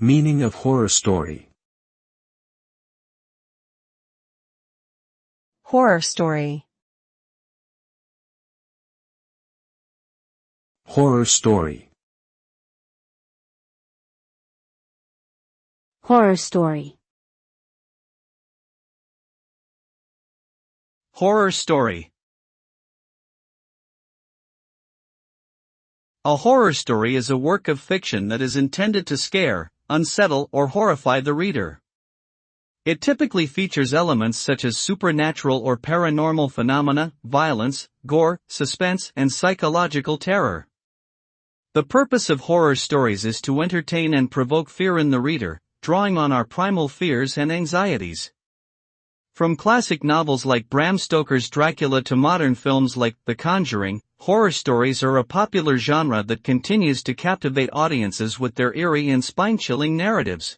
Meaning of horror story. Horror story. Horror story. Horror story. Horror story. A horror story is a work of fiction that is intended to scare, unsettle, or horrify the reader. It typically features elements such as supernatural or paranormal phenomena, violence, gore, suspense, and psychological terror. The purpose of horror stories is to entertain and provoke fear in the reader, drawing on our primal fears and anxieties. From classic novels like Bram Stoker's Dracula to modern films like The Conjuring, horror stories are a popular genre that continues to captivate audiences with their eerie and spine-chilling narratives.